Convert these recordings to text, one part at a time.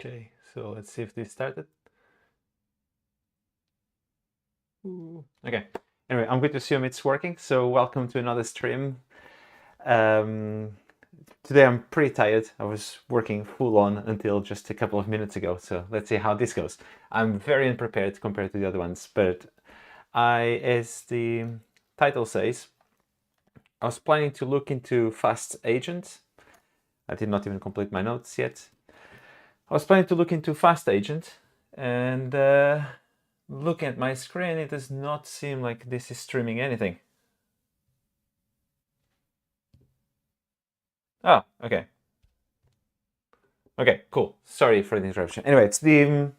Okay, so let's see if this started. Okay. Anyway, I'm going to assume it's working. So welcome to another stream. Today I'm pretty tired. I was working full on until just a couple of minutes ago. So let's see how this goes. I'm very unprepared compared to the other ones, but as the title says, I was planning to look into fast agents. I did not even complete my notes yet. I was planning to look into fast agent, and looking at my screen, it does not seem like this is streaming anything. Oh, okay. Okay, cool. Sorry for the interruption. Anyway, it's the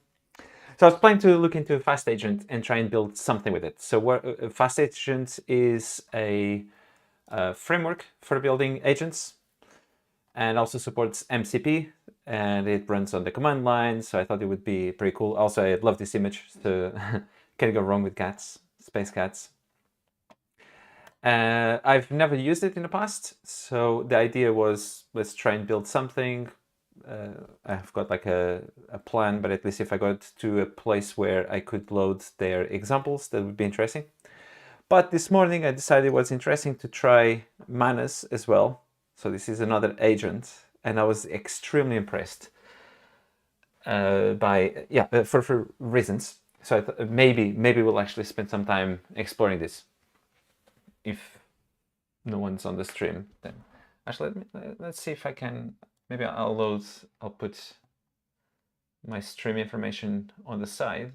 so I was planning to look into Fast Agent and try and build something with it. So what Fast Agent is a framework for building agents, and also supports MCP, and it runs on the command line. So I thought it would be pretty cool. Also, I love this image. So can't go wrong with cats, space cats. I've never used it in the past, so the idea was let's try and build something. I've got like a plan, but at least if I got to a place where I could load their examples, that would be interesting. But this morning I decided it was interesting to try Manus as well. So this is another agent, and I was extremely impressed for reasons. So I thought maybe we'll actually spend some time exploring this. If no one's on the stream, then actually let's see if I can. Maybe I'll put my stream information on the side,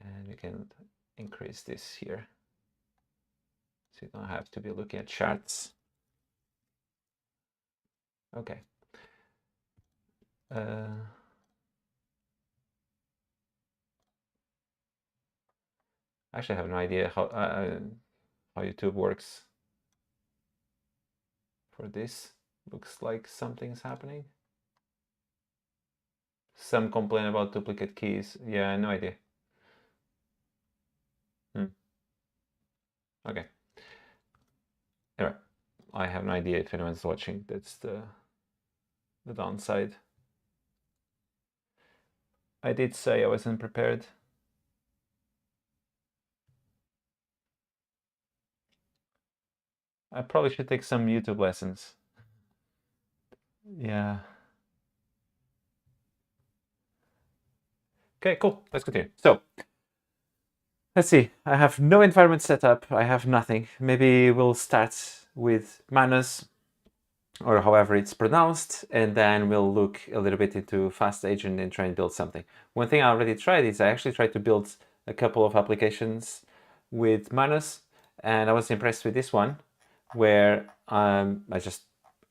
and we can increase this here, so you don't have to be looking at charts. Okay. Actually, I have no idea how YouTube works for this. Looks like something's happening. Some complain about duplicate keys. Yeah, no idea. Okay. Anyway, I have no idea if anyone's watching. That's the downside. I did say I wasn't prepared. I probably should take some YouTube lessons. Yeah. Okay, cool. Let's continue. So, let's see. I have no environment set up. I have nothing. Maybe we'll start with Manus, or however it's pronounced, and then we'll look a little bit into Fast Agent and try and build something. One thing I already tried is I actually tried to build a couple of applications with Manus, and I was impressed with this one, where I just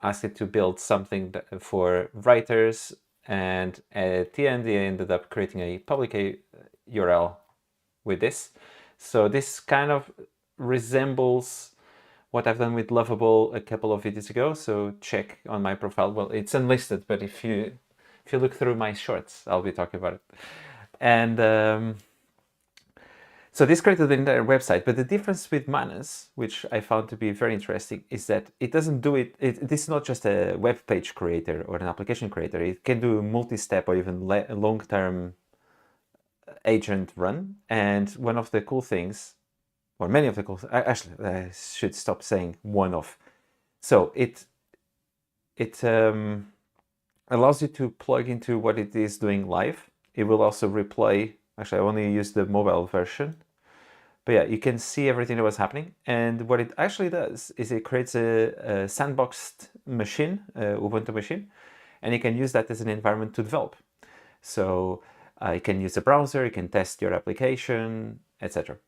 asked it to build something for writers, and at the end they ended up creating a public URL with this. So this kind of resembles what I've done with Lovable a couple of videos ago. So check on my profile. Well, it's unlisted, but if you look through my shorts, I'll be talking about it. And so this created the entire website. But the difference with Manus, which I found to be very interesting, is that it doesn't do it. This is not just a web page creator or an application creator. It can do multi-step or even long-term agent run. And one of the cool things, or many of the cool, actually, I should stop saying one of. So it allows you to plug into what it is doing live. It will also replay. Actually, I only use the mobile version. But yeah, you can see everything that was happening. And what it actually does is it creates a sandboxed machine, Ubuntu machine, and you can use that as an environment to develop. So you can use a browser, you can test your application, etc.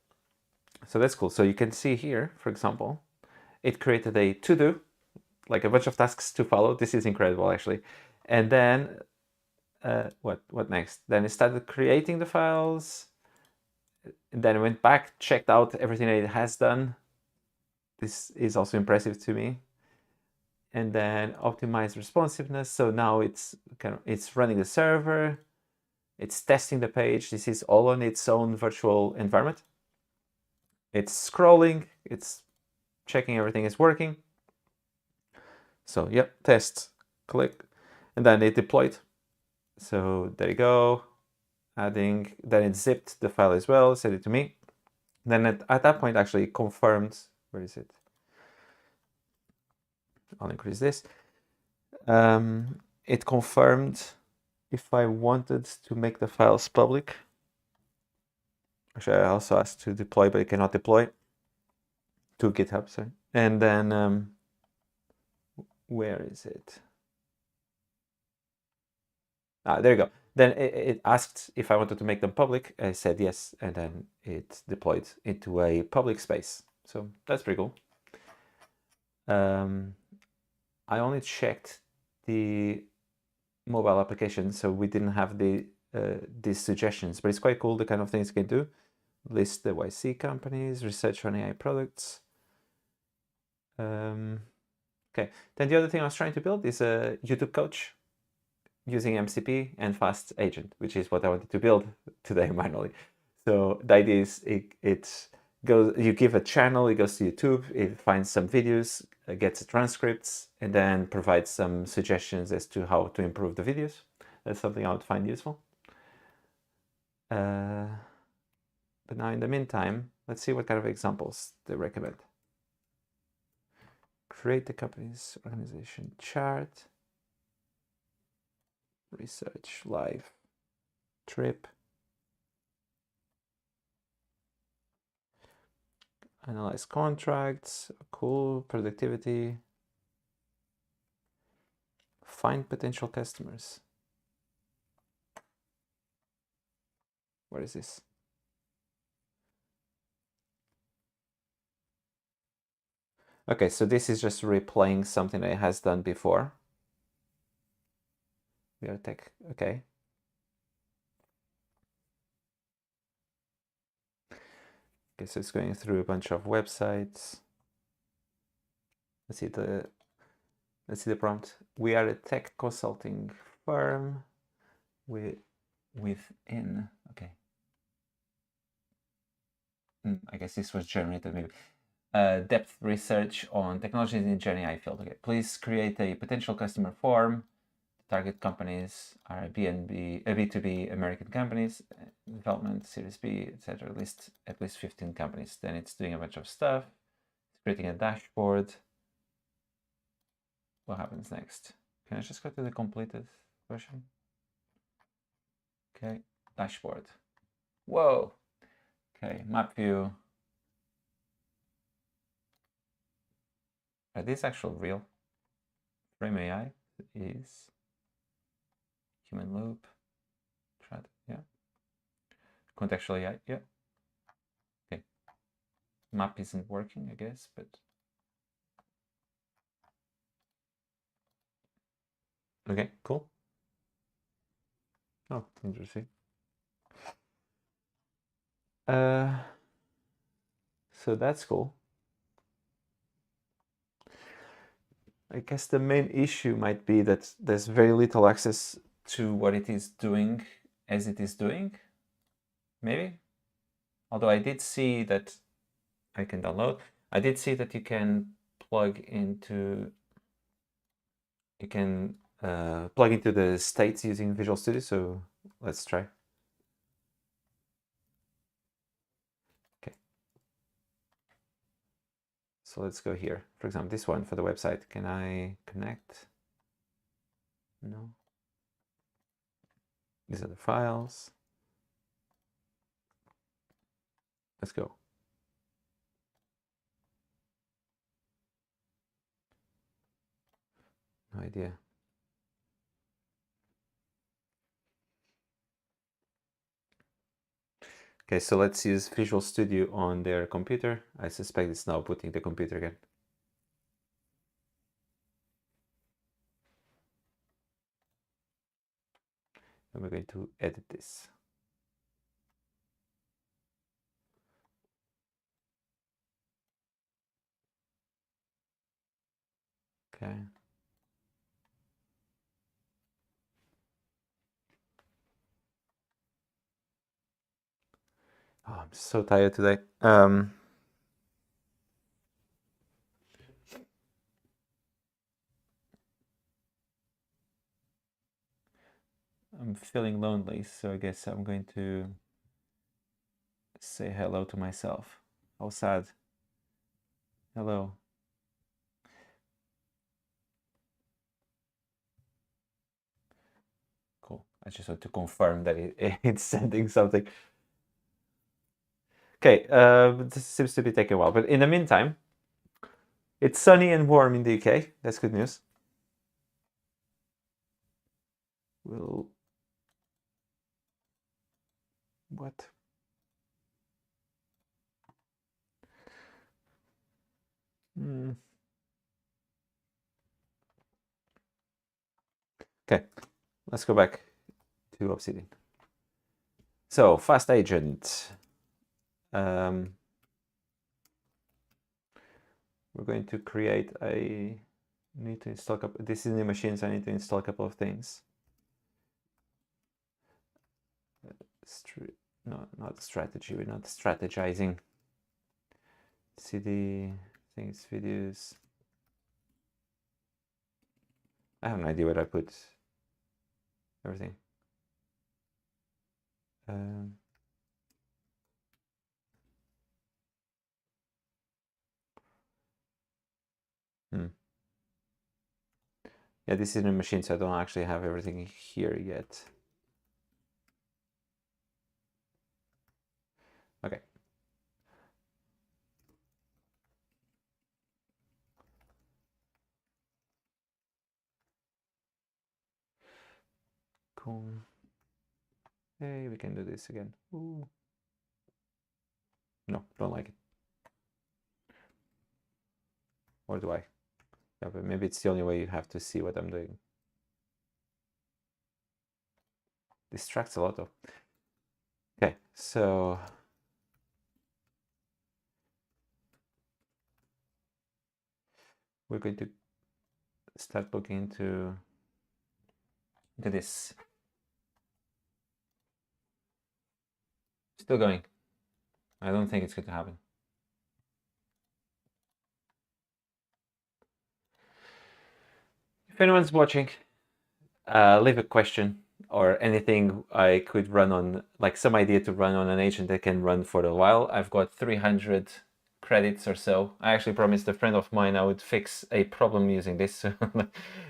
So that's cool. So you can see here, for example, it created a to-do, like a bunch of tasks to follow. This is incredible, actually. And then what next? Then it started creating the files. And then it went back, checked out everything that it has done. This is also impressive to me. And then optimize responsiveness. So now it's running the server. It's testing the page. This is all on its own virtual environment. It's scrolling. It's checking everything is working. So yep, test, click. and then it deployed. So there you go, adding, then it zipped the file as well, sent it to me. Then at that point actually confirmed, where is it? I'll increase this. It confirmed if I wanted to make the files public. Actually, I also asked to deploy, but it cannot deploy to GitHub, sorry. And then, where is it? There you go. Then it asked if I wanted to make them public. I said yes, and then it deployed into a public space. So that's pretty cool. I only checked the mobile application, so we didn't have these suggestions, but it's quite cool the kind of things you can do. List the YC companies, research on AI products. Okay, then the other thing I was trying to build is a YouTube coach using MCP and fast agent, which is what I wanted to build today manually. So the idea is it goes, you give a channel, it goes to YouTube, it finds some videos, gets transcripts, and then provides some suggestions as to how to improve the videos. That's something I would find useful. But now in the meantime, let's see what kind of examples they recommend. Create the company's organization chart, research, live, trip, analyze contracts, cool, productivity, find potential customers. What is this? Okay, so this is just replaying something that it has done before. We are tech, okay. Okay, so it's going through a bunch of websites. Let's see the prompt. We are a tech consulting firm within, okay. I guess this was generated maybe. Depth research on technologies in Gen AI field. Okay, please create a potential customer form. Target companies are B2B American companies, development, Series B, etc. List at least 15 companies. Then it's doing a bunch of stuff. It's creating a dashboard. What happens next? Can I just go to the completed version? Okay, dashboard. Whoa. Okay, map view. Are these actual real? Frame AI is human loop. Yeah. Contextual AI, yeah. Okay. Map isn't working, I guess, but okay, cool. Oh, interesting. So that's cool. I guess the main issue might be that there's very little access to what it is doing as it is doing, maybe. Although I did see that I can download. I did see that you can plug into the states using Visual Studio. So let's try. Okay. So let's go here. For example, this one for the website. Can I connect? No. These are the files. Let's go. No idea. Okay, so let's use Visual Studio on their computer. I suspect it's now booting the computer again. And we're going to edit this. Okay. Oh, I'm so tired today. I'm feeling lonely, so I guess I'm going to say hello to myself. How sad. Hello. Cool. I just want to confirm that it's sending something. Okay, this seems to be taking a while, but in the meantime, it's sunny and warm in the UK. That's good news. We'll... What? Okay, let's go back to Obsidian. So, fast agent. We're going to create a... Need to install a couple... This is new machine, so I need to install a couple of things. No, not strategy. We're not strategizing. CD things, videos. I have no idea where I put everything. Yeah, this is a machine, so I don't actually have everything here yet. Okay. Cool. Hey, we can do this again. Ooh. No, don't like it. Or do I? Yeah, but maybe it's the only way you have to see what I'm doing. Distracts a lot though. Okay, so we're going to start looking into this. Still going. I don't think it's going to happen. If anyone's watching, leave a question or anything I could run on, like some idea to run on an agent that can run for a while. I've got 300 credits or so. I actually promised a friend of mine I would fix a problem using this.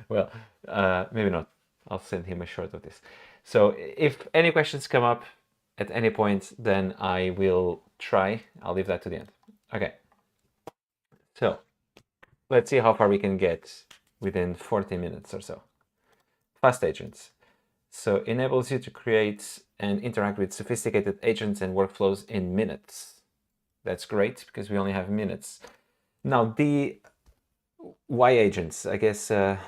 Well, maybe not. I'll send him a short of this. So if any questions come up at any point, then I will try. I'll leave that to the end. Okay. So let's see how far we can get within 40 minutes or so. Fast agents. So enables you to create and interact with sophisticated agents and workflows in minutes. That's great because we only have minutes. Now the why agents, I guess this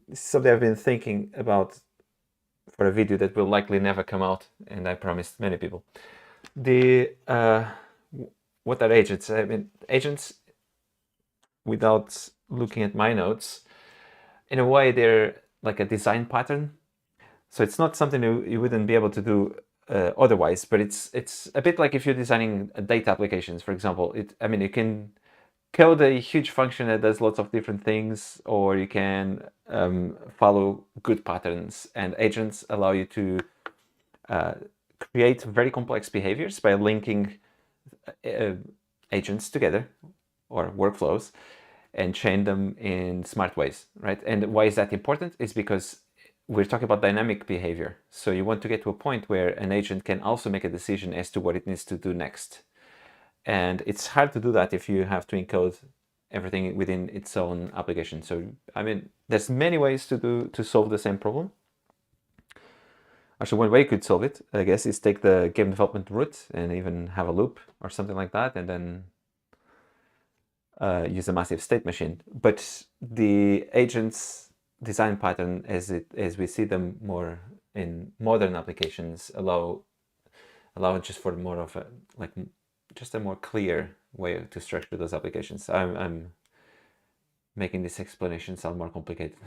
is something I've been thinking about for a video that will likely never come out, and I promised many people. The what are agents? I mean, agents, without looking at my notes, in a way they're like a design pattern. So it's not something you wouldn't be able to do otherwise, but it's a bit like if you're designing data applications, for example. I mean, you can code a huge function that does lots of different things, or you can follow good patterns, and agents allow you to create very complex behaviors by linking agents together or workflows and chain them in smart ways, right? And why is that important? Is because we're talking about dynamic behavior. So you want to get to a point where an agent can also make a decision as to what it needs to do next. And it's hard to do that if you have to encode everything within its own application. So, I mean, there's many ways to solve the same problem. Actually, one way you could solve it, I guess, is take the game development route and even have a loop or something like that, and then use a massive state machine. But the agents design pattern, as we see them more in modern applications, allow just for more of a just a more clear way to structure those applications. I'm making this explanation sound more complicated.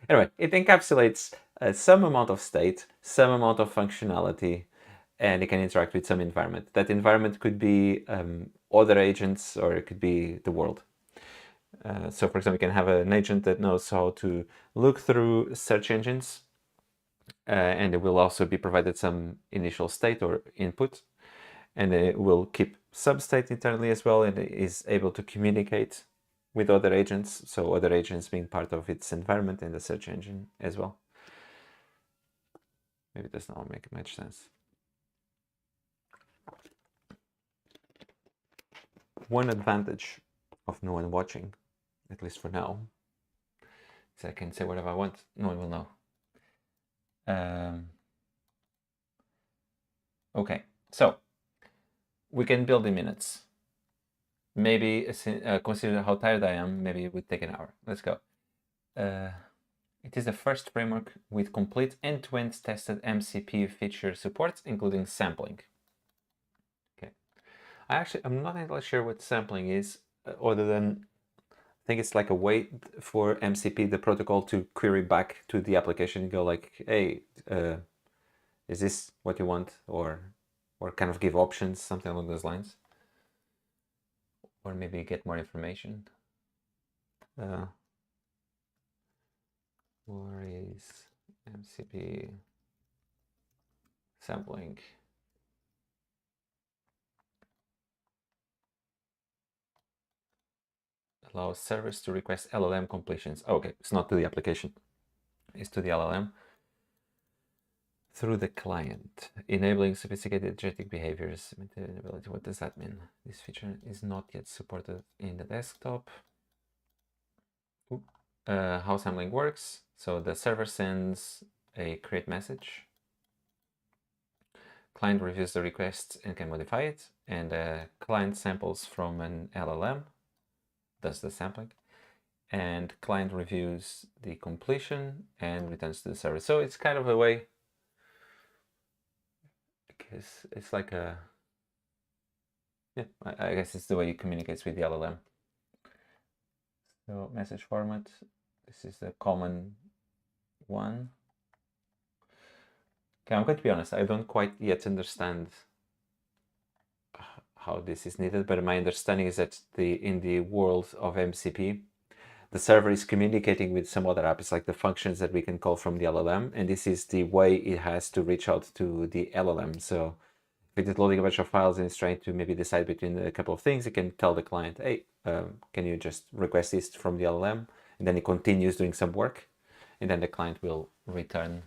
Anyway, it encapsulates some amount of state, some amount of functionality, and it can interact with some environment. That environment could be other agents, or it could be the world. So for example, you can have an agent that knows how to look through search engines and it will also be provided some initial state or input, and it will keep substate internally as well, and it is able to communicate with other agents, so other agents being part of its environment and the search engine as well. Maybe it does not make much sense. One advantage of no one watching, at least for now, is I can say whatever I want. No one will know. Okay, so we can build in minutes. Maybe consider how tired I am. Maybe it would take an hour. Let's go. It is the first framework with complete end-to-end tested MCP feature support, including sampling. Okay, I'm not entirely sure what sampling is, other than I think it's like a way for MCP, the protocol, to query back to the application and go like, hey, is this what you want? Or kind of give options, something along those lines. Or maybe get more information. Where is MCP sampling? Allows servers to request LLM completions. Okay, it's not to the application, it's to the LLM through the client, enabling sophisticated agentic behaviors. Maintainability. What does that mean? This feature is not yet supported in the desktop. How sampling works. So the server sends a create message. Client reviews the request and can modify it. And client samples from an LLM, does the sampling. And client reviews the completion and returns to the server. So it's kind of a way, because it's like a, yeah, I guess it's the way it communicates with the LLM. So message format, this is the common one. Okay, I'm going to be honest, I don't quite yet understand how this is needed, but my understanding is that in the world of MCP, the server is communicating with some other app. It's like the functions that we can call from the LLM, and this is the way it has to reach out to the LLM. So if it is loading a bunch of files and it's trying to maybe decide between a couple of things, it can tell the client, hey, can you just request this from the LLM? And then it continues doing some work, and then the client will return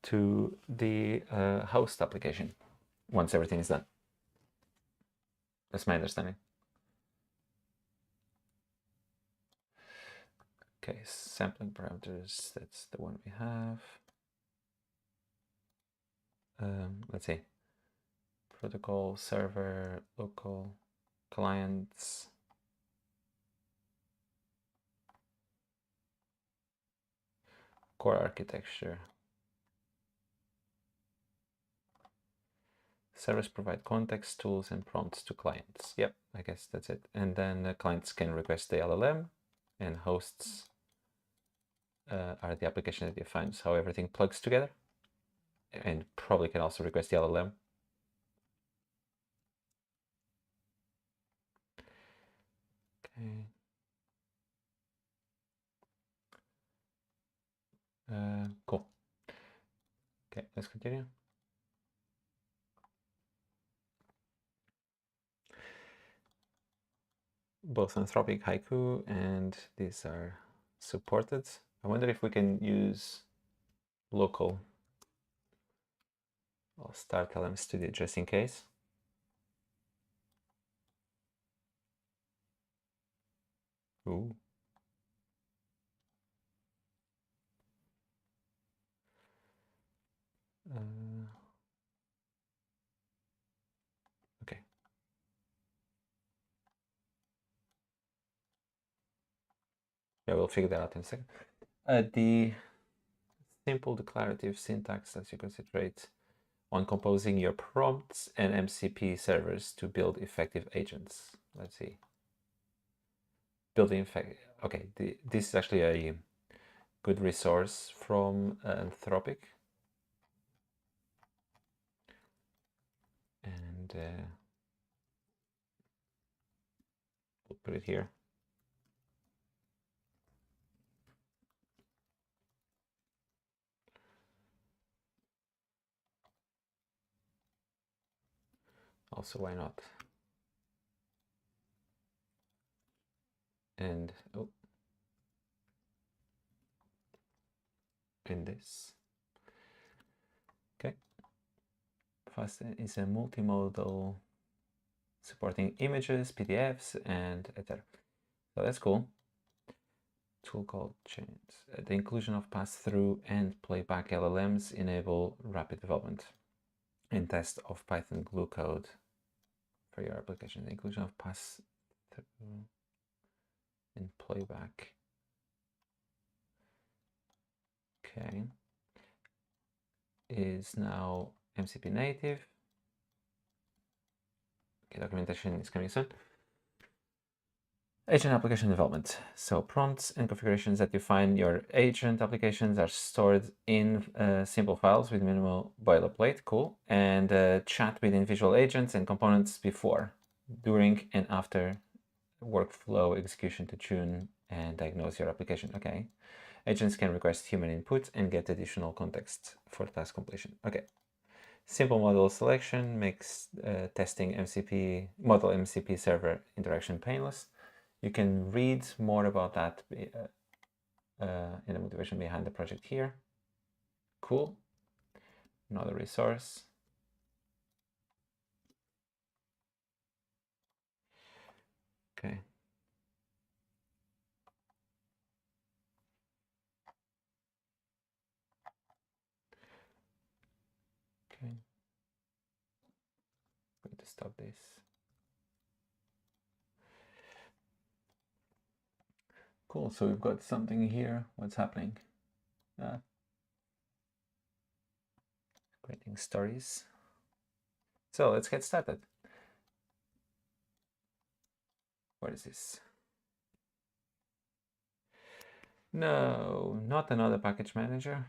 to the host application once everything is done. That's my understanding. Okay, sampling parameters, that's the one we have. Let's see. Protocol, server, local, clients. Core architecture. Servers provide context, tools, and prompts to clients. Yep, I guess that's it. And then clients can request the LLM, and hosts are the application that defines how everything plugs together, and probably can also request the LLM. Okay. Cool. Okay, let's continue. Both Anthropic, Haiku, and these are supported. I wonder if we can use local. I'll start LM Studio just in case. Ooh. Okay. Yeah, we'll figure that out in a second. The simple declarative syntax lets you concentrate on composing your prompts and MCP servers to build effective agents. Let's see. Building effective. Okay, this is actually a good resource from Anthropic. And we'll put it here. Also, why not? And oh, and this. Okay. Fast is a multimodal supporting images, PDFs, and etc. So that's cool. Tool called chains. The inclusion of pass-through and playback LLMs enable rapid development and test of Python glue code for your application. The inclusion of pass-through and playback. Okay. Is now MCP native. Okay, documentation is coming soon. Agent application development. So prompts and configurations that define your agent applications are stored in simple files with minimal boilerplate. Cool. And chat with individual agents and components before, during, and after workflow execution to tune and diagnose your application. Okay. Agents can request human input and get additional context for task completion. Okay. Simple model selection makes testing model MCP server interaction painless. You can read more about that in the motivation behind the project here. Cool. Another resource. Okay. Okay. Going to stop this. Cool. So we've got something here. What's happening? Creating stories. So let's get started. What is this? No, not another package manager.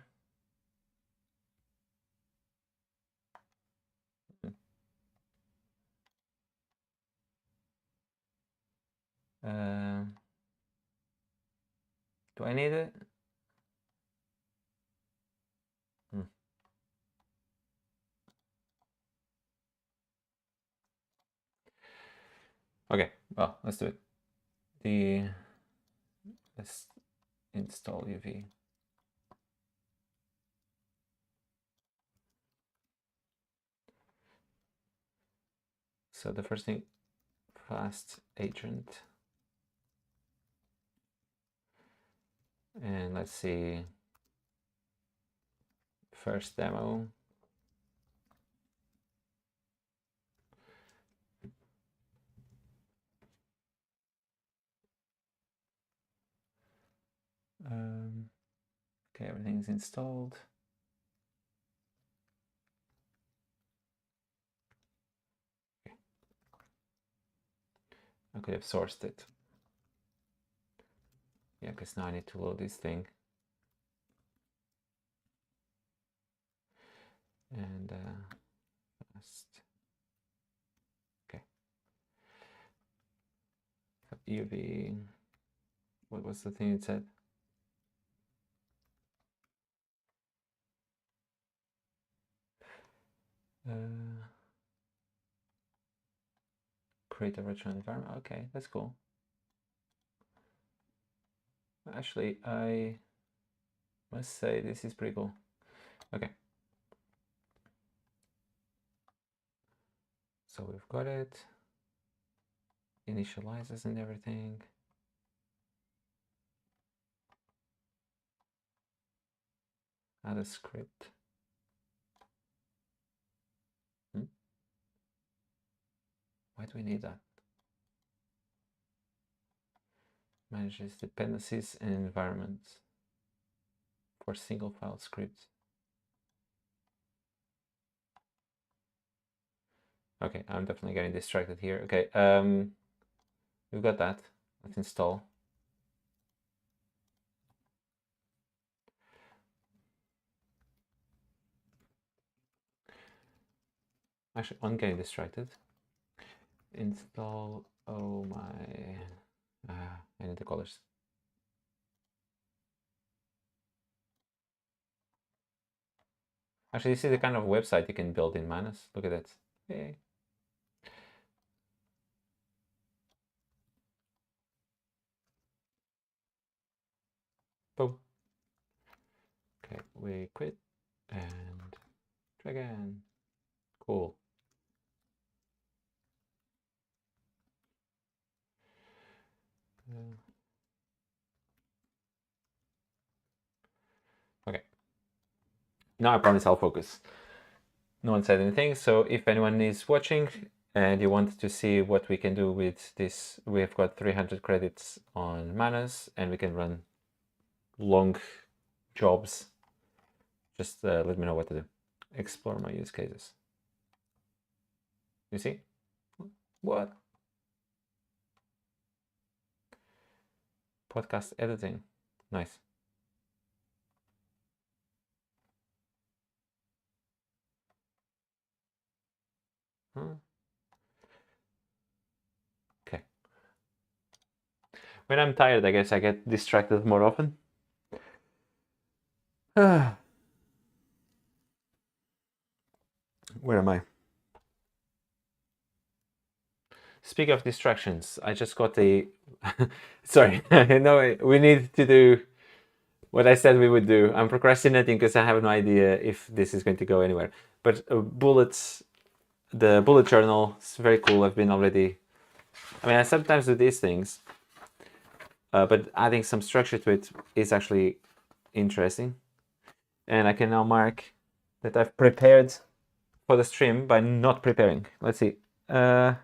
Do I need it? Okay, well, let's do it. Let's install UV. So the first thing, fast agent. And let's see, first demo. Okay, everything's installed. Okay. I could have sourced it. Yeah, because now I need to load this thing. And fast. Okay. UV. What was the thing it said? Create a virtual environment. Okay, that's cool. Actually, I must say this is pretty cool. Okay. So we've got it. Initializes and everything. Add a script. Why do we need that? Manages dependencies and environments for single file scripts. Okay, I'm definitely getting distracted here. Okay, we've got that. Let's install. Actually, I'm getting distracted. Install. Oh my. I need the colors. Actually, this is the kind of website you can build in Manus. Look at that. Yay. Boom. Okay, we quit and try again. Cool. Okay. Now I promise I'll focus. No one said anything, so if anyone is watching and you want to see what we can do with this, we've got 300 credits on Manus and we can run long jobs. Just let me know what to do. Explore my use cases. You see? What? Podcast editing. Nice. Huh? Okay. When I'm tired, I guess I get distracted more often. Where am I? Speak of distractions, I just got a... Sorry, no, we need to do what I said we would do. I'm procrastinating because I have no idea if this is going to go anywhere. But bullets, the bullet journal is very cool. I've been already... I mean, I sometimes do these things, but adding some structure to it is actually interesting. And I can now mark that I've prepared for the stream by not preparing. Let's see. Done.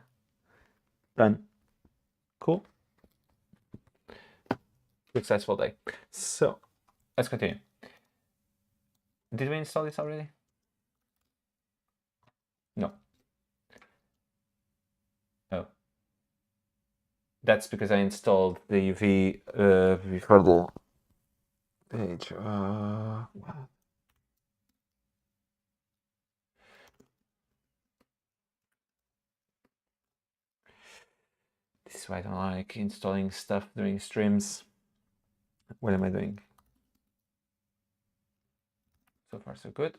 Cool. Successful day. So let's continue. Did we install this already? No. Oh. That's because I installed the UV before the page. What? This is why I don't like installing stuff during streams. What am I doing? So far, so good.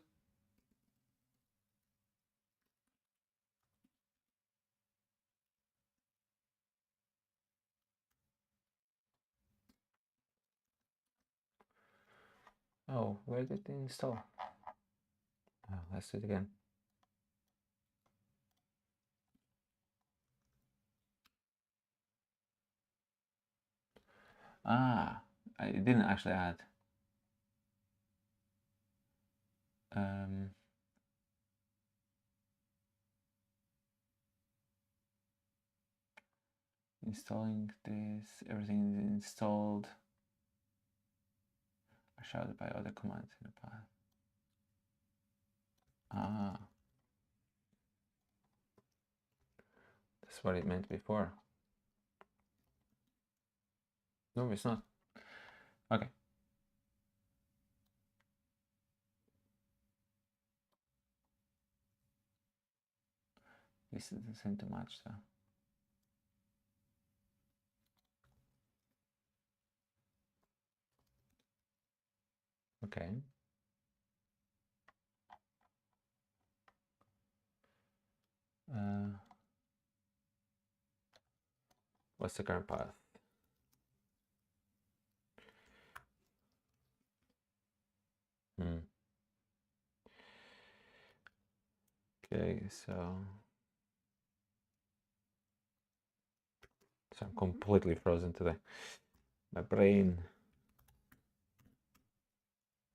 Oh, where did it install? Oh, let's do it again. Ah, I didn't actually add. Installing this, everything is installed. I shouted by other commands in the path. Ah, that's what it meant before. No, it's not. Okay. This doesn't seem to match though. Okay. What's the current path? Okay, so I'm completely frozen today. My brain.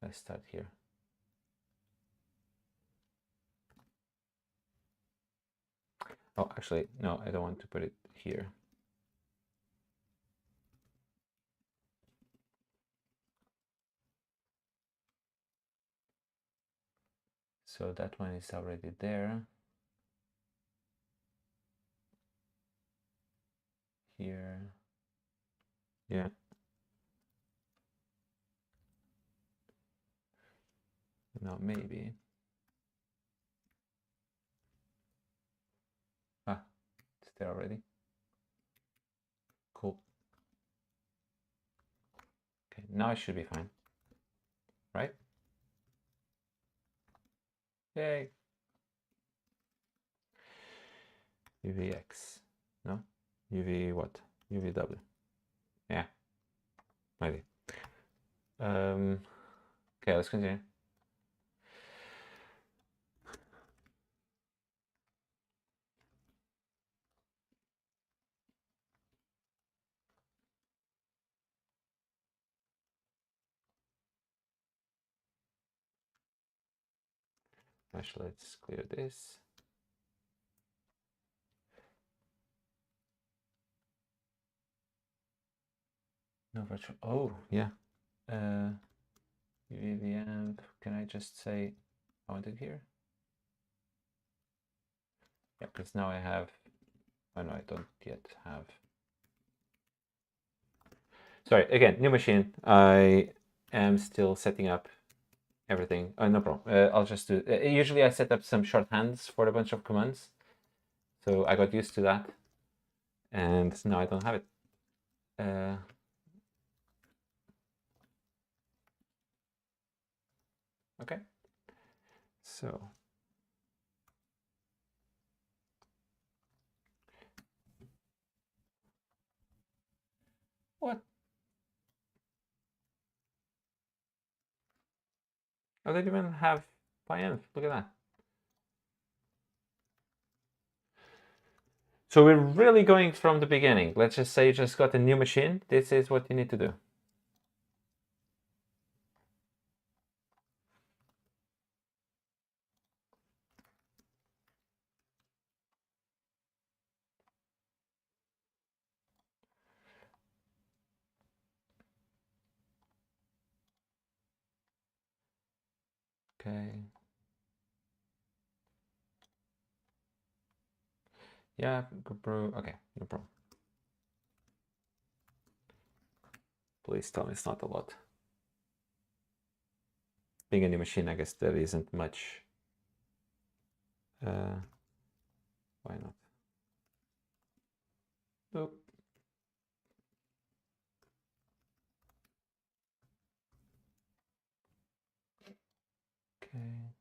Let's start here. Oh, actually, no, I don't want to put it here. So that one is already there. Here. Yeah. No, maybe. Ah, it's there already. Cool. Okay, now it should be fine. Right? Yay. UVX. No? UV what? UVW. Yeah. Maybe. Okay, let's continue. Actually, let's clear this. No virtual. Oh, yeah. UVVM. Can I just say I want it here? Yeah, because now I have. Oh no, I don't yet have. Sorry, again, new machine. I am still setting up everything. Oh, no problem. I'll just do. Usually, I set up some shorthands for a bunch of commands, so I got used to that, and now I don't have it. Okay. So. What? Oh, they even have PyEnv. Look at that. So we're really going from the beginning. Let's just say you just got a new machine. This is what you need to do. Okay. Yeah, bro. Okay, no problem. Please tell me it's not a lot. Being a new machine, I guess there isn't much. Why not? Nope. Okay.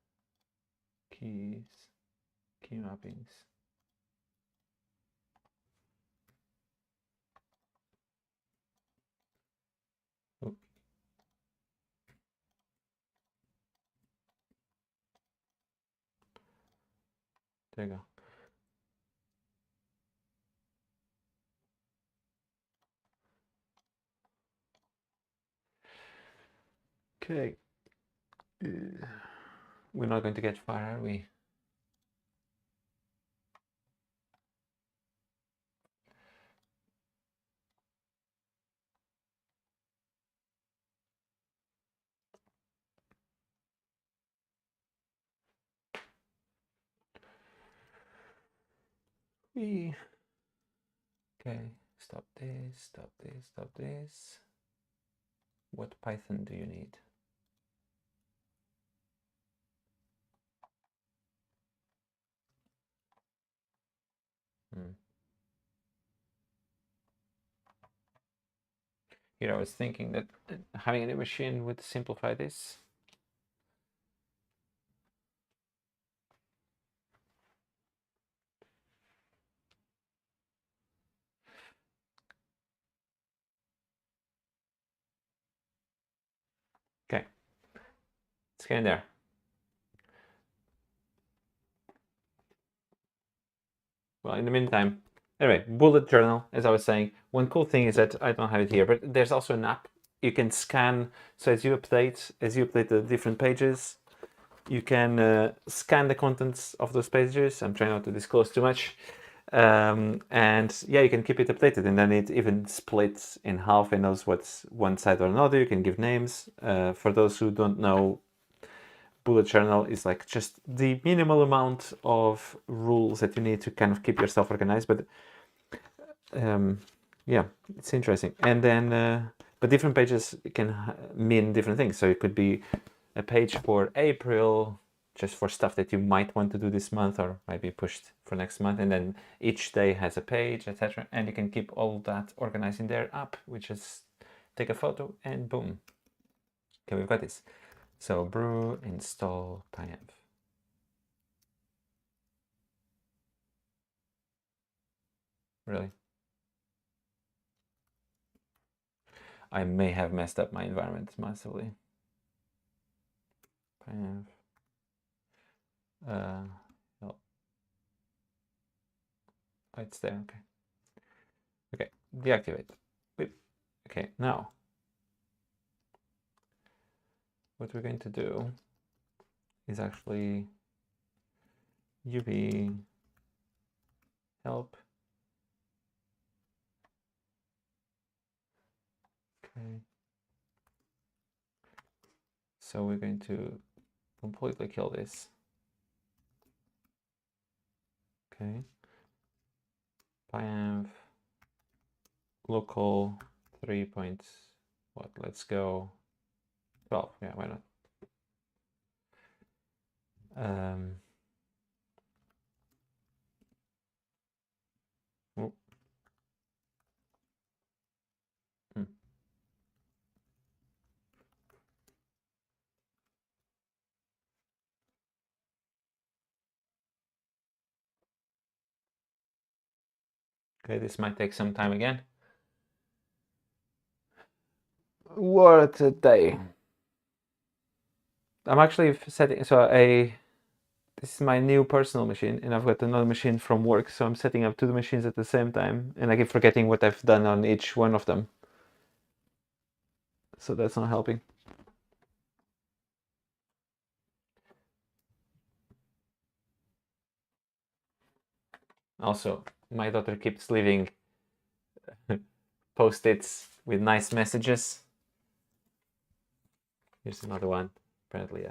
Keys. Key mappings. Oop. There you go. Okay. We're not going to get far, are we? Okay. Stop this, stop this, stop this. What Python do you need? Here I was thinking that having a new machine would simplify this. Okay, let's get in there. Well, in the meantime, anyway, bullet journal, as I was saying, one cool thing is that I don't have it here, but there's also an app you can scan. So as you update the different pages, you can scan the contents of those pages. I'm trying not to disclose too much. And yeah, you can keep it updated, and then it even splits in half and knows what's one side or another. You can give names. For those who don't know, bullet journal is like just the minimal amount of rules that you need to kind of keep yourself organized. But yeah, it's interesting. And then, but different pages can mean different things. So it could be a page for April, just for stuff that you might want to do this month or might be pushed for next month. And then each day has a page, etc. And you can keep all that organized in their app, which is take a photo and boom. Okay, we've got this. So brew install PyEnv. Really? I may have messed up my environment massively. Oh, it's there. Okay. Okay. Deactivate. Wait. Okay. Now, what we're going to do is actually UV help. Okay. So we're going to completely kill this. Okay. Piamp local 3 points. What? Let's go 12. Yeah, why not? Oh, hmm. Okay, this might take some time again. What a day. I'm actually setting, so this is my new personal machine, and I've got another machine from work, so I'm setting up 2 machines at the same time, and I keep forgetting what I've done on each one of them. So that's not helping. Also, my daughter keeps leaving post-its with nice messages. Here's another one. Apparently,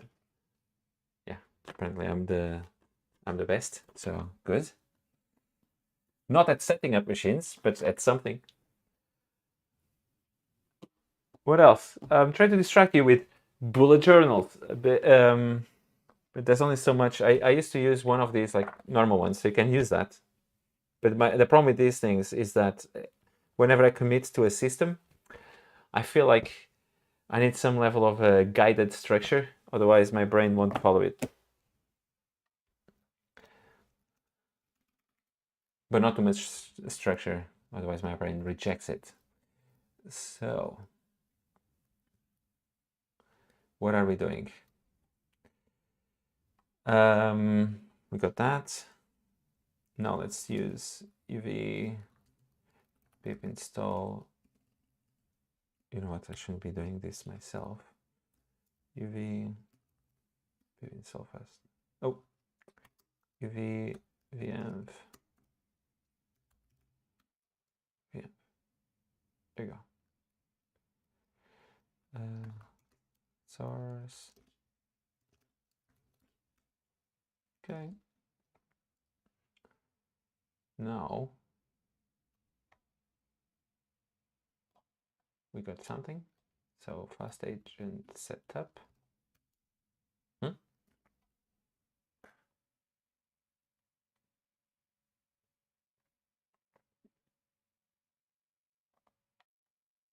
yeah. Apparently, I'm the best. So good. Not at setting up machines, but at something. What else? I'm trying to distract you with bullet journals. But there's only so much. I used to use one of these, like normal ones, so you can use that. But the problem with these things is that whenever I commit to a system, I feel like I need some level of a guided structure. Otherwise, my brain won't follow it. But not too much structure. Otherwise, my brain rejects it. So, what are we doing? We got that. Now let's use UV pip install. You know what? I shouldn't be doing this myself. UV pip install fast. Oh, UV VM. VM. There you go. Source. Okay. Now we got something. So fast agent setup.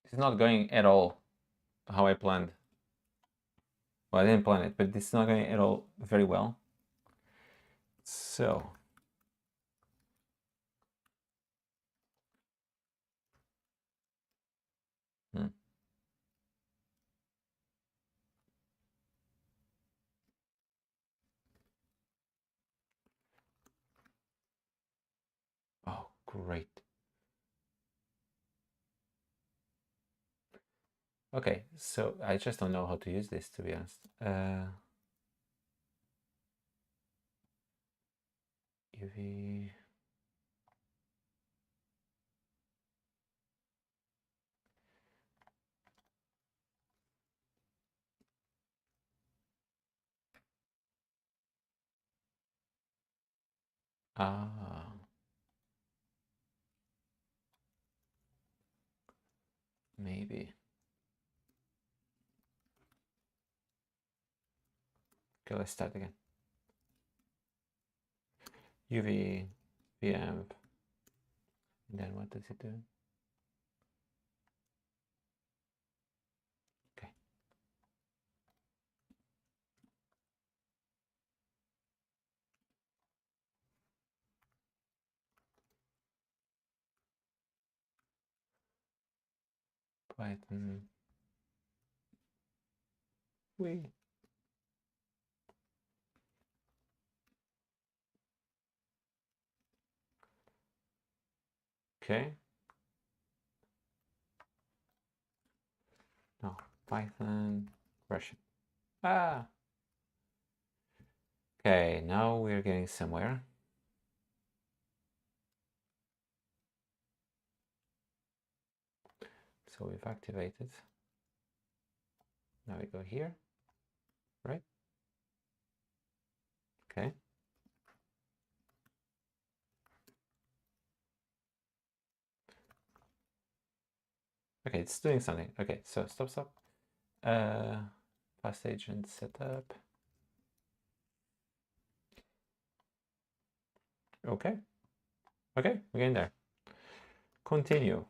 It's not going at all how I planned. Well, I didn't plan it, but it's not going at all very well. So oh, great. Okay, so I just don't know how to use this, to be honest. UV. Ah. Maybe. Okay, let's start again. UV, VM, and then what does it do? Okay. Python. We. Okay. No, Python version. Ah. Okay, now we're getting somewhere. So we've activated. Now we go here, right? Okay. Okay, it's doing something. Okay, so stop. Fast agent setup. Okay. Okay, we're getting there. Continue.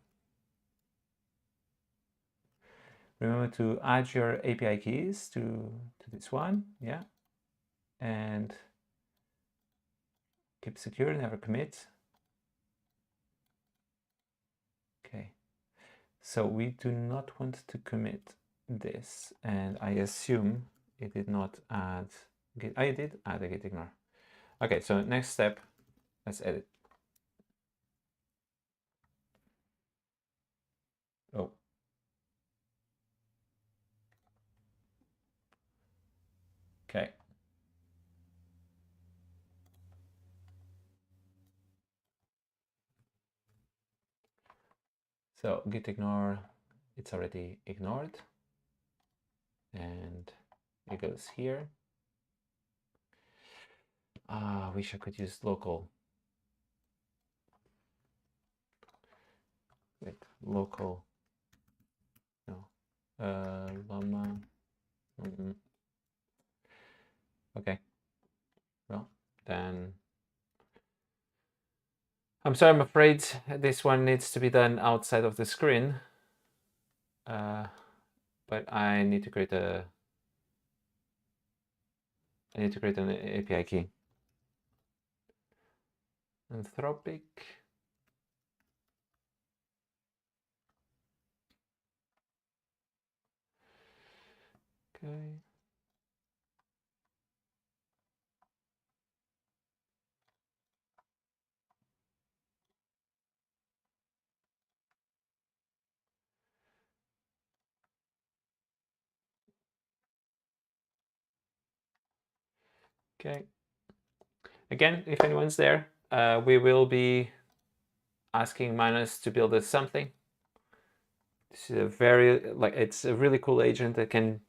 Remember to add your API keys to this one. Yeah. And keep secure, never commit. Okay. So we do not want to commit this. And I assume it did not add git. I did add a git ignore. Okay, so next step, let's edit. Oh. Okay. So git ignore, it's already ignored. And it goes here. I wish I could use local. Wait, local. No. Llama. Okay. Well, then I'm sorry, I'm afraid this one needs to be done outside of the screen. But I need to create an API key. Anthropic. Okay. Okay. Again, if anyone's there, we will be asking Manus to build us something. This is it's a really cool agent that can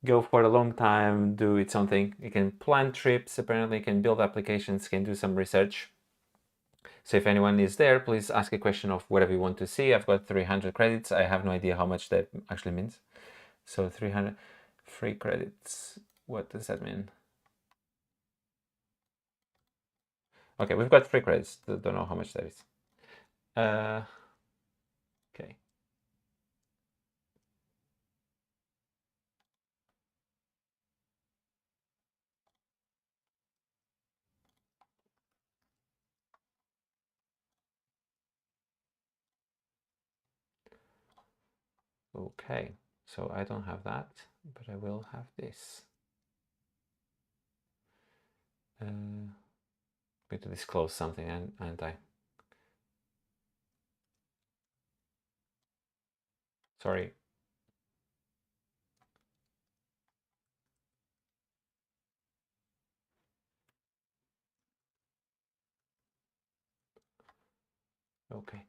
go for a long time, do its own thing. It can plan trips, apparently it can build applications, can do some research. So if anyone is there, please ask a question of whatever you want to see. I've got 300 credits. I have no idea how much that actually means. So 300 free credits. What does that mean? Okay, we've got 3 credits. Don't know how much that is. Okay. Okay, so I don't have that, but I will have this. I'm going to disclose something, aren't I? Sorry. Okay.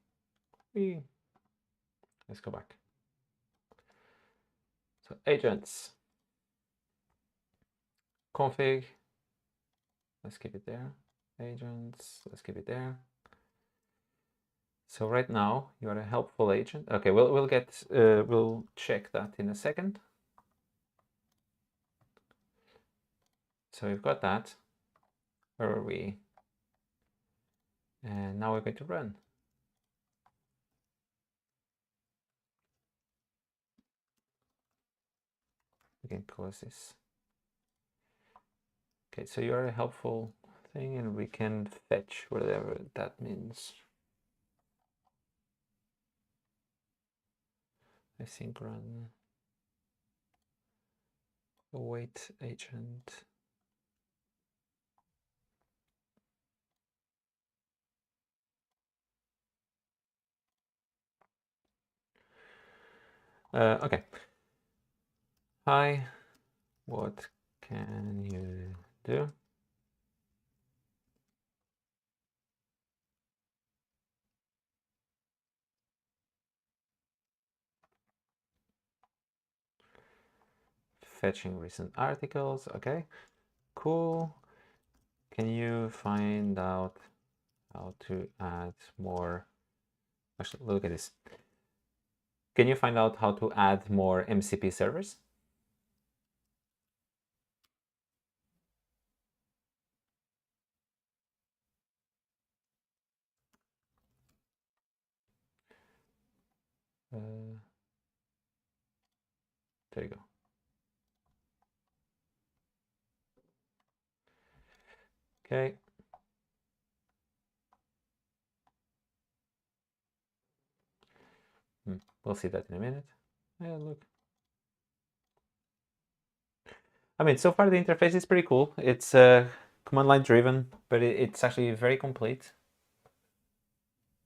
Let's go back. So agents. Config. Let's keep it there. Agents. Let's keep it there. So right now you are a helpful agent. Okay, we'll check that in a second. So we've got that. Where are we? And now we're going to run. We can close this. Okay, so you are a helpful thing, and we can fetch whatever that means. I think run await agent. Okay. Hi, what can you do? Fetching recent articles. Okay, cool. Can you find out how to add more? Actually, look at this. Can you find out how to add more MCP servers? There you go. Okay. We'll see that in a minute. Yeah, look. I mean, so far the interface is pretty cool. It's command line driven, but it's actually very complete.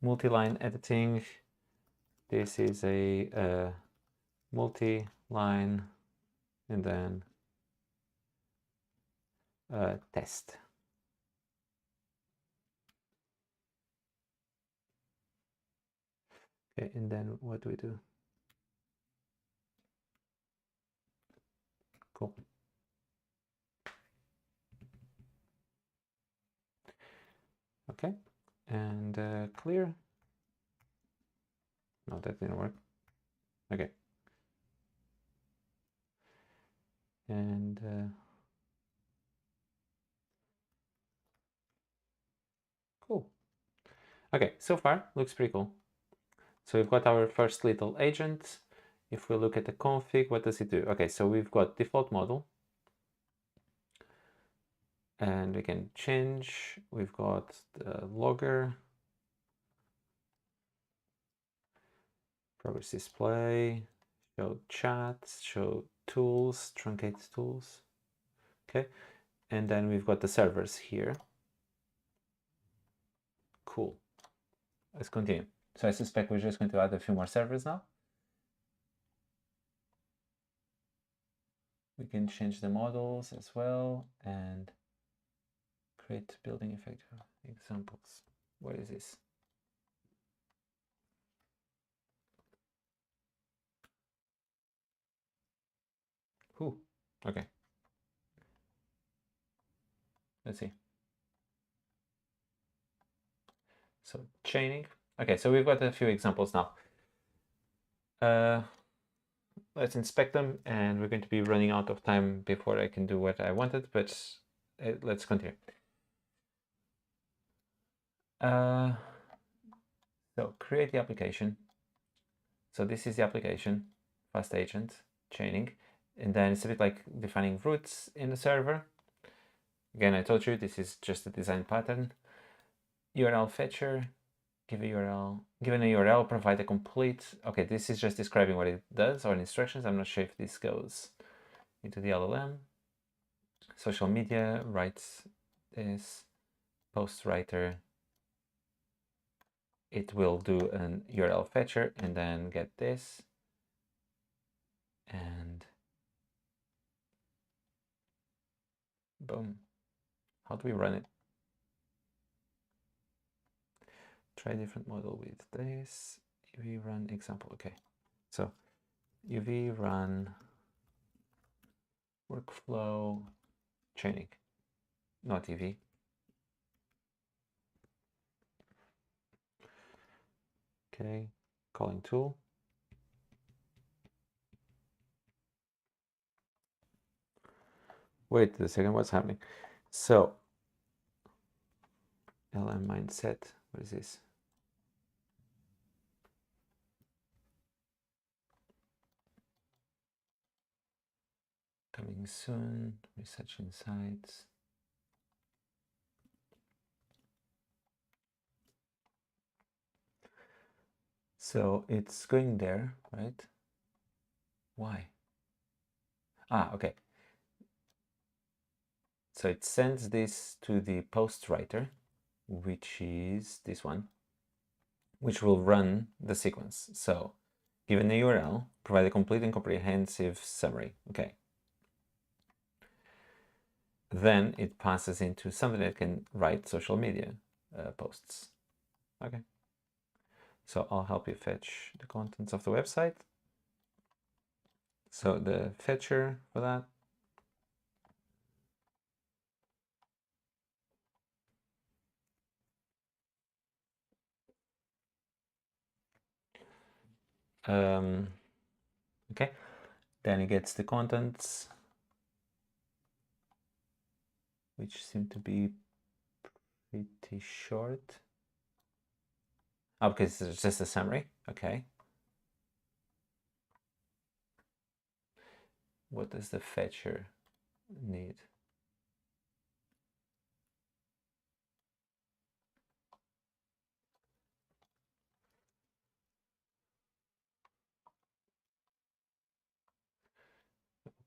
Multi-line editing. This is a multi-line and then test. Okay, and then what do we do? Cool. Okay, and clear. No, that didn't work. Okay. And cool. Okay, so far looks pretty cool. So we've got our first little agent. If we look at the config, what does it do? Okay, so we've got default model. And we can change. We've got the logger, progress display, show chats, show tools, truncate tools. Okay, and then we've got the servers here. Cool. Let's continue. So I suspect we're just going to add a few more servers now. We can change the models as well and create building effect examples. What is this? Who? Okay. Let's see. So chaining. Okay, so we've got a few examples now. Let's inspect them, and we're going to be running out of time before I can do what I wanted, but let's continue. So create the application. So this is the application, fast agent, chaining, and then it's a bit like defining routes in the server. Again, I told you this is just a design pattern. URL fetcher, give a URL, given a URL, provide a complete. Okay, this is just describing what it does or instructions. I'm not sure if this goes into the LLM. Social media, writes this, post writer, it will do an URL fetcher and then get this. And boom. How do we run it? Try a different model with this. UV run example. Okay. So UV run workflow training, not UV. Okay. Calling tool. Wait a second. What's happening? So LM mindset. What is this? Coming soon. Research insights. So it's going there, right? Why? Ah, okay. So it sends this to the post writer, which is this one, which will run the sequence. So given the URL, provide a complete and comprehensive summary. Okay. Then it passes into something that can write social media posts. Okay. So I'll help you fetch the contents of the website. So the fetcher for that. Okay. Then it gets the contents, which seem to be pretty short. Oh, because it's just a summary. Okay. What does the fetcher need?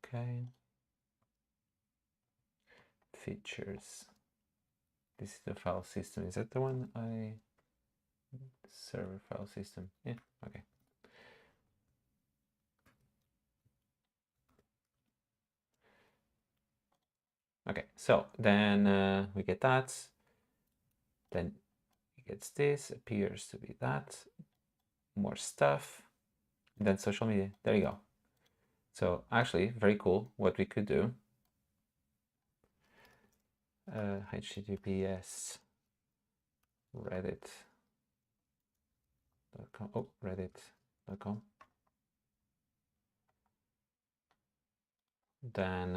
Okay. Features. This is the file system. Is that the one server file system? Yeah. Okay. Okay. So then we get that. Then it gets this. Appears to be that. More stuff. And then social media. There you go. So actually, very cool. What we could do. HTTPS reddit.com. Oh, reddit.com. Then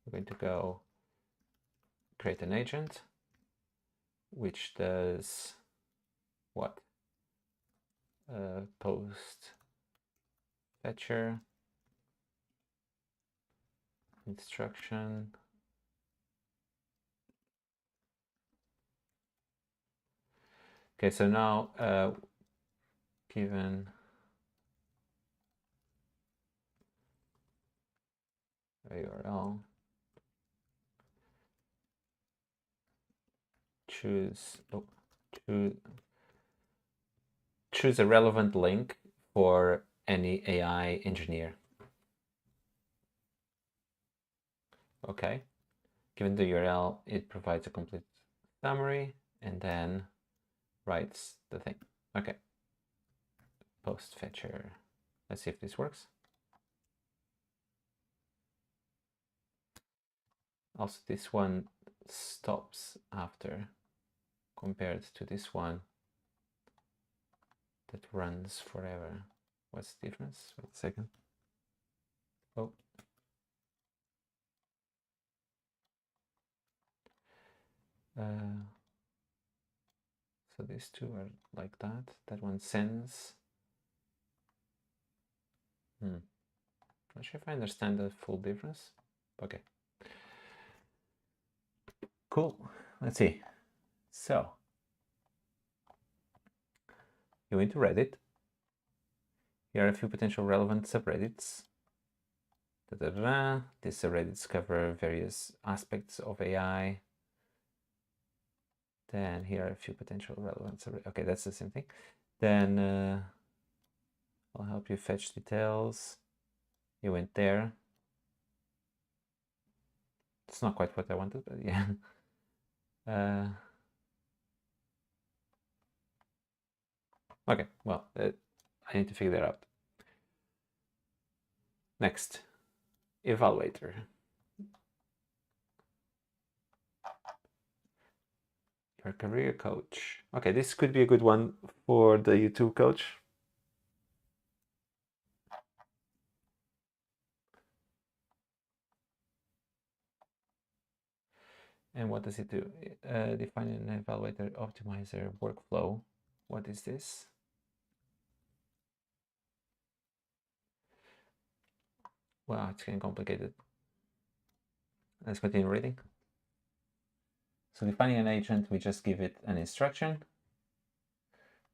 we're going to go create an agent, which does what? Post fetcher instruction. Okay, so now given a URL, choose a relevant link for any AI engineer. Okay, given the URL, it provides a complete summary and then writes the thing. Okay, post fetcher. Let's see if this works. Also, this one stops after compared to this one that runs forever. What's the difference? Wait a second. Oh. So these two are like that. That one sends. Not sure if I understand the full difference. Okay. Cool. Let's see. So you go into Reddit. Here are a few potential relevant subreddits. These subreddits cover various aspects of AI. Then here are a few potential relevant subreddits. Okay, that's the same thing. Then I'll help you fetch details. You went there. It's not quite what I wanted, but yeah. Okay, well, I need to figure that out. Next, evaluator. Your career coach. Okay, this could be a good one for the YouTube coach. And what does it do? Define an evaluator optimizer workflow. What is this? Wow, it's getting complicated. Let's continue reading. So defining an agent, we just give it an instruction.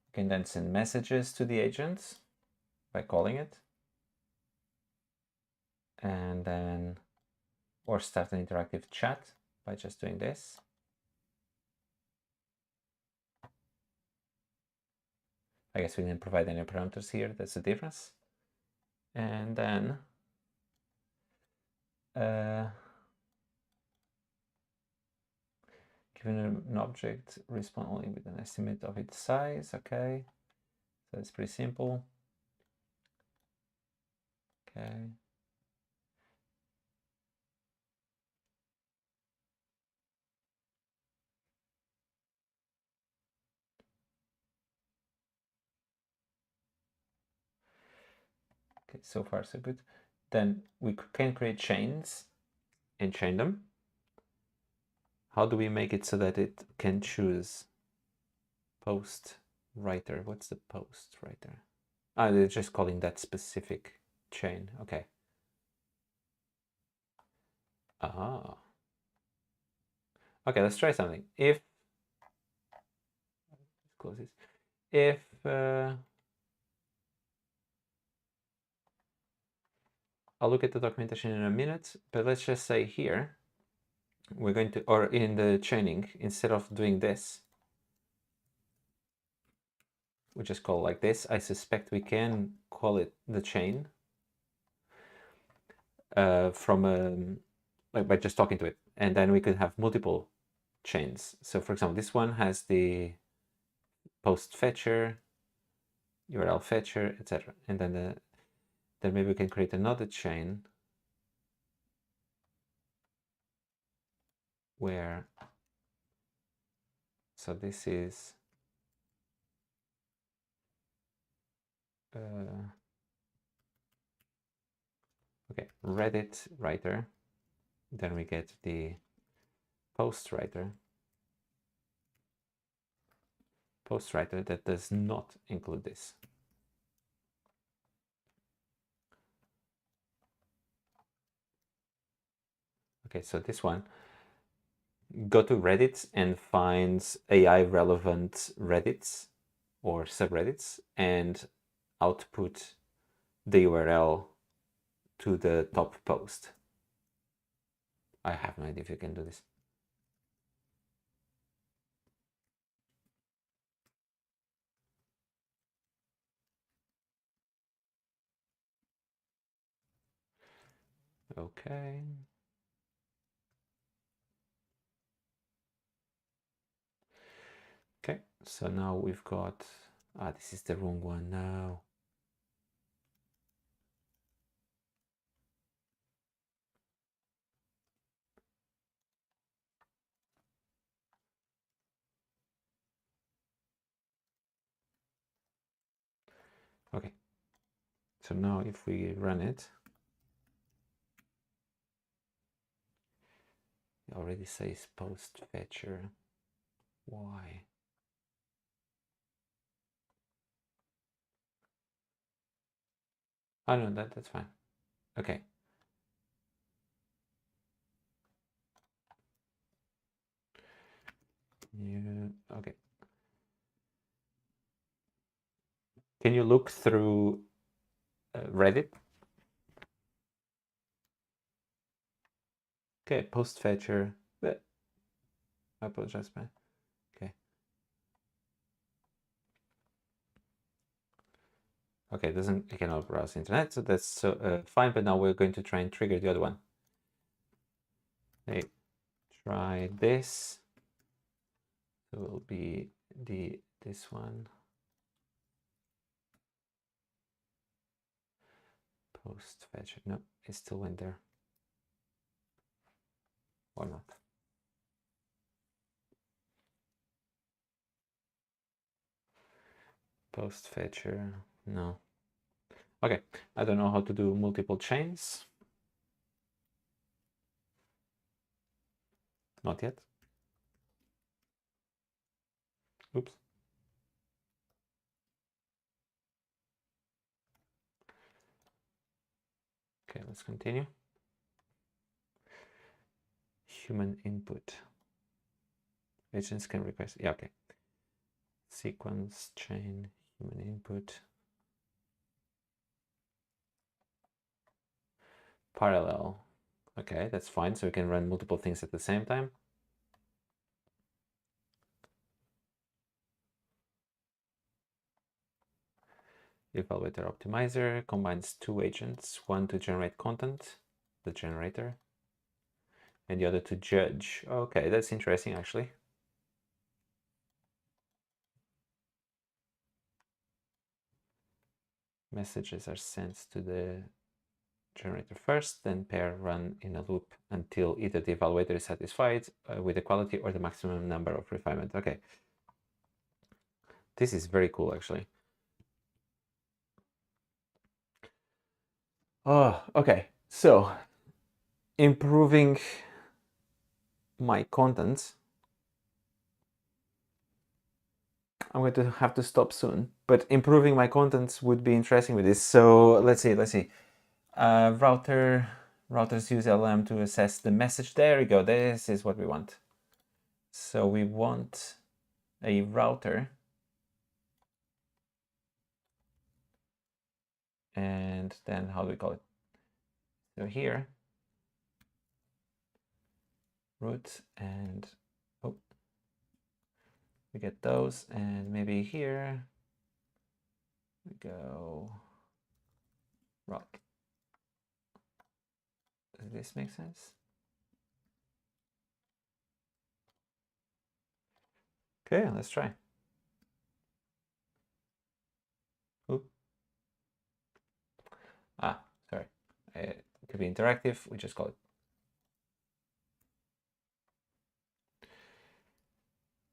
We can then send messages to the agent. by calling it, and then, or start an interactive chat by just doing this. I guess we didn't provide any parameters here, that's the difference. And then given an object, respond only with an estimate of its size. Okay, so it's pretty simple. Okay. Okay, so far so good. Then we can create chains and chain them. How do we make it so that it can choose post writer? What's the post writer? Ah, they're just calling that specific chain. Okay. Ah. Okay, let's try something. If close this. If I'll look at the documentation in a minute, but let's just say here we're going to, or in the chaining, instead of doing this, we just call like this. I suspect we can call it the chain from like by just talking to it, and then we could have multiple chains. So for example, this one has the post fetcher, URL fetcher, etc. And then maybe we can create another chain where, so this is okay, Reddit writer, then we get the post writer that does not include this. Okay, so this one, go to Reddit and finds AI relevant Reddits or subreddits and output the URL to the top post. I have no idea if you can do this. Okay. Okay, so now we've got, this is the wrong one now. Okay, so now if we run it, it already says post fetcher. Why? Oh no, that's fine. Okay. Yeah, okay. Can you look through Reddit? Okay, post fetcher. I apologize, man. Okay. Okay, it cannot browse the internet, so that's fine. But now we're going to try and trigger the other one. Hey, try this. So it will be this one. Post fetcher. No, it still went there. Or not. Post fetcher. No. Okay, I don't know how to do multiple chains. Not yet. Oops. Okay, let's continue. Human input. Agents can request. Yeah, okay. Sequence chain, human input. parallel. Okay, that's fine. So we can run multiple things at the same time. Evaluator optimizer combines two agents, one to generate content, the generator, and the other to judge. Okay, that's interesting actually. Messages are sent to the generator first, then pair run in a loop until either the evaluator is satisfied with the quality or the maximum number of refinement. Okay. This is very cool actually. Oh, okay. So improving my content. I'm going to have to stop soon, but improving my contents would be interesting with this. So let's see. Routers use LM to assess the message. There we go. This is what we want. So we want a router, and then how do we call it? So here, root, and oh, we get those, and maybe here we go route. Does this make sense? Okay, let's try. Oop. Ah, sorry. To be interactive, we just call it.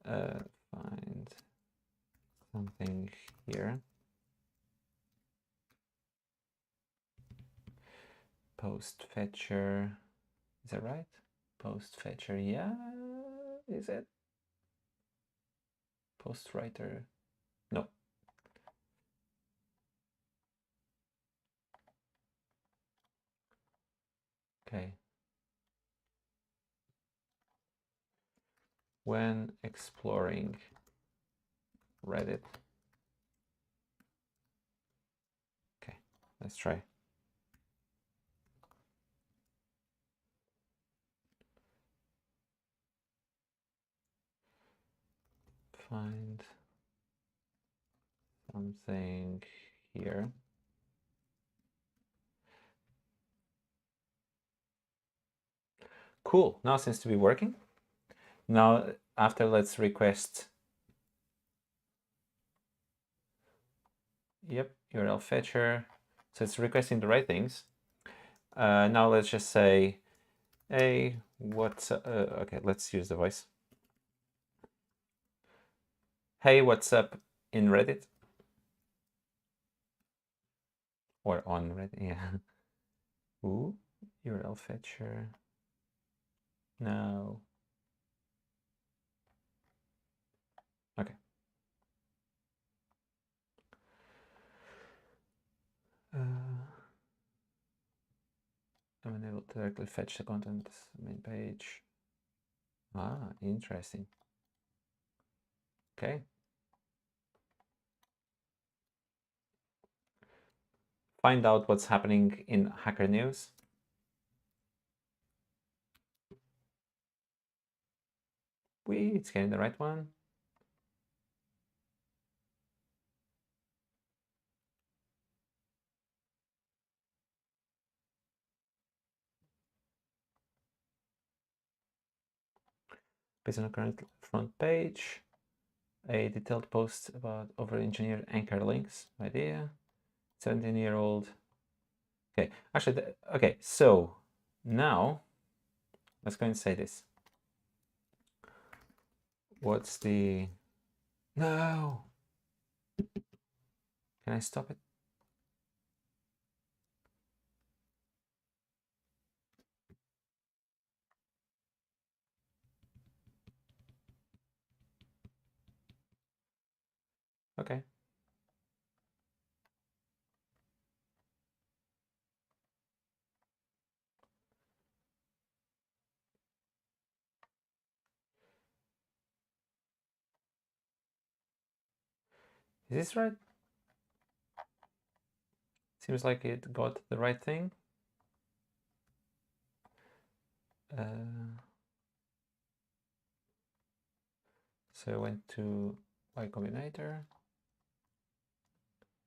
Find something here. Post fetcher. Is that right? Post fetcher, yeah. Is it? Post writer. No. Okay. When exploring Reddit. Okay, let's try. Find something here. Cool, now seems to be working. Now after let's request. Yep, URL fetcher. So it's requesting the right things. Now let's just say, hey, what's okay, let's use the voice. Hey, what's up in Reddit? Or on Reddit, yeah. Ooh, URL fetcher. No. Okay. I'm unable to directly fetch the content main page. Ah, interesting. Okay. Find out what's happening in Hacker News. It's getting the right one. Based on the current front page, a detailed post about over-engineered anchor links idea. 17-year-old. Okay, actually, okay, so now let's go and say this. What's the... No! Can I stop it? Okay. Is this right? Seems like it got the right thing. So I went to Y Combinator,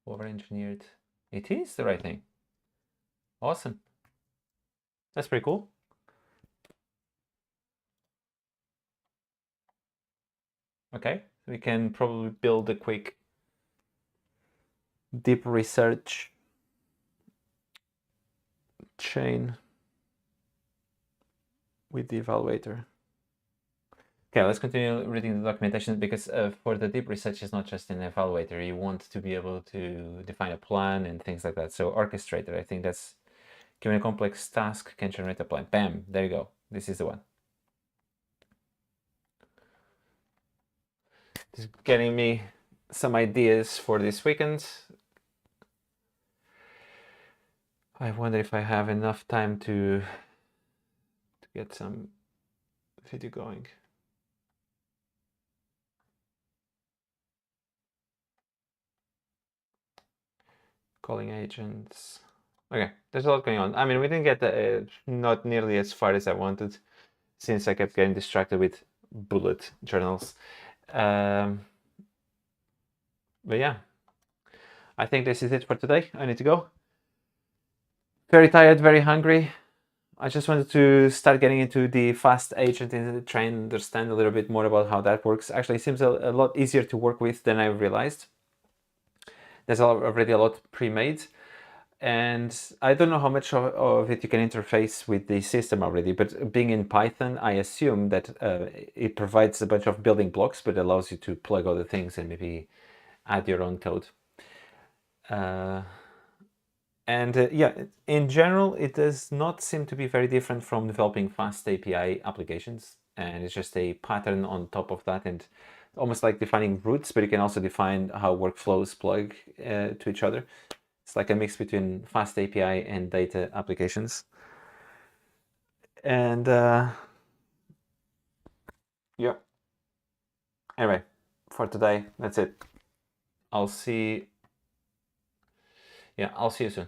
over-engineered. It is the right thing. Awesome. That's pretty cool. Okay, we can probably build a quick deep research chain with the evaluator. Okay, let's continue reading the documentation because for the deep research, it's not just an evaluator. You want to be able to define a plan and things like that. So orchestrator, I think that's given a complex task can generate a plan. Bam, there you go. This is the one. Just getting me some ideas for this weekend. I wonder if I have enough time to get some video going. Calling agents. Okay, there's a lot going on. I mean, we didn't get not nearly as far as I wanted since I kept getting distracted with bullet journals. But yeah, I think this is it for today. I need to go. Very tired, very hungry. I just wanted to start getting into the fast agent and try and understand a little bit more about how that works. Actually, it seems a lot easier to work with than I realized. There's already a lot pre-made. And I don't know how much of it you can interface with the system already, but being in Python, I assume that it provides a bunch of building blocks, but allows you to plug other things and maybe add your own code. Yeah, in general, it does not seem to be very different from developing fast API applications. And it's just a pattern on top of that, and almost like defining routes, but you can also define how workflows plug to each other. It's like a mix between fast API and data applications. And yeah. Anyway, for today, that's it. I'll see you soon.